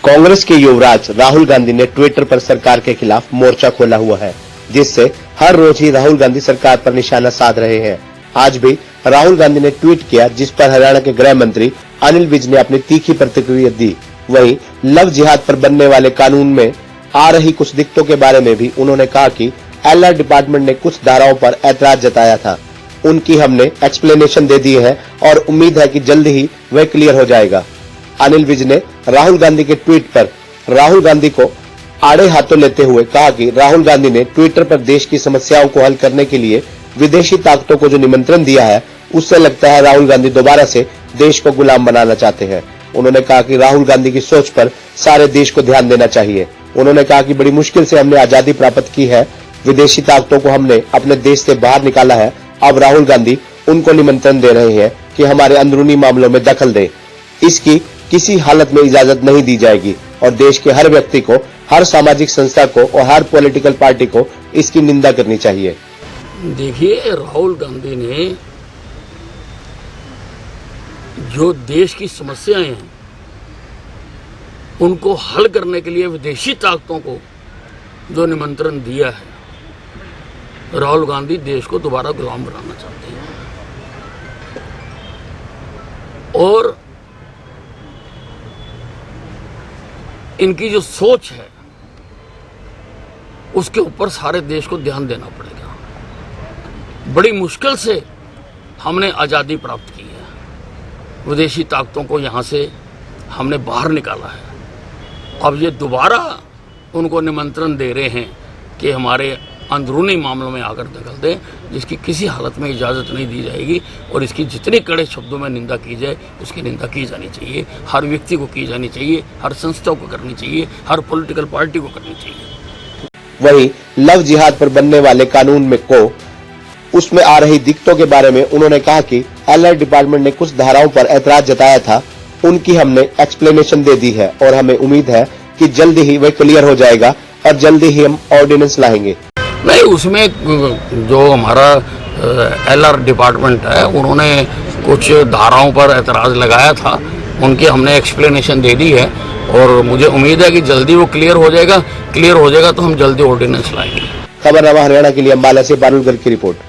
कांग्रेस के युवराज राहुल गांधी ने ट्विटर पर सरकार के खिलाफ मोर्चा खोला हुआ है, जिससे हर रोज ही राहुल गांधी सरकार पर निशाना साध रहे हैं। आज भी राहुल गांधी ने ट्वीट किया, जिस पर हरियाणा के गृह मंत्री अनिल विज ने अपनी तीखी प्रतिक्रिया दी। वहीं लव जिहाद पर बनने वाले कानून में आ रही कुछ दिक्कतों के बारे में भी उन्होंने कहा कि एलआर डिपार्टमेंट ने कुछ धाराओं पर ऐतराज जताया था, उनकी हमने एक्सप्लेनेशन दे दी है और उम्मीद है कि जल्द ही वह क्लियर हो जाएगा। अनिल विज ने राहुल गांधी के ट्वीट पर राहुल गांधी को आड़े हाथों लेते हुए कहा कि राहुल गांधी ने ट्विटर पर देश की समस्याओं को हल करने के लिए विदेशी ताकतों को जो निमंत्रण दिया है, उससे लगता है राहुल गांधी दोबारा से देश को गुलाम बनाना चाहते हैं। उन्होंने कहा कि राहुल गांधी की सोच पर सारे देश को ध्यान देना चाहिए। उन्होंने कहा कि बड़ी मुश्किल से हमने आजादी प्राप्त की है, विदेशी ताकतों को हमने अपने देश से बाहर निकाला है। अब राहुल गांधी उनको निमंत्रण दे रहे हैं कि हमारे अंदरूनी मामलों में दखल दे। इसकी किसी हालत में इजाजत नहीं दी जाएगी और देश के हर व्यक्ति को, हर सामाजिक संस्था को और हर पॉलिटिकल पार्टी को इसकी निंदा करनी चाहिए। देखिए, राहुल गांधी ने जो देश की समस्याएं हैं उनको हल करने के लिए विदेशी ताकतों को जो निमंत्रण दिया है, राहुल गांधी देश को दोबारा गुलाम बनाना चाहते हैं। और इनकी जो सोच है उसके ऊपर सारे देश को ध्यान देना पड़ेगा। बड़ी मुश्किल से हमने आज़ादी प्राप्त की है, विदेशी ताकतों को यहाँ से हमने बाहर निकाला है। अब ये दोबारा उनको निमंत्रण दे रहे हैं कि हमारे अंदरूनी मामलों में आकर दखल दें, जिसकी किसी हालत में इजाज़त नहीं दी जाएगी। और इसकी जितनी कड़े शब्दों में निंदा की जाए, उसकी निंदा की जानी चाहिए। हर व्यक्ति को की जानी चाहिए, हर संस्था को करनी चाहिए, हर पॉलिटिकल पार्टी को करनी चाहिए। वहीं लव जिहाद पर बनने वाले कानून में उसमें आ रही दिक्कतों के बारे में उन्होंने कहा कि एलआर डिपार्टमेंट ने कुछ धाराओं पर ऐतराज जताया था, उनकी हमने एक्सप्लेनेशन दे दी है और हमें उम्मीद है कि जल्द ही वह क्लियर हो जाएगा और जल्दी ही हम ऑर्डिनेंस लाएंगे। नहीं, उसमें जो हमारा एलआर डिपार्टमेंट है, उन्होंने कुछ धाराओं पर ऐतराज़ लगाया था, उनकी हमने एक्सप्लेनेशन दे दी है और मुझे उम्मीद है कि जल्दी वो क्लियर हो जाएगा। क्लियर हो जाएगा तो हम जल्दी ऑर्डिनेंस लाएंगे। खबरनामा हरियाणा के लिए अंबाला से बारुल गर्ग की रिपोर्ट।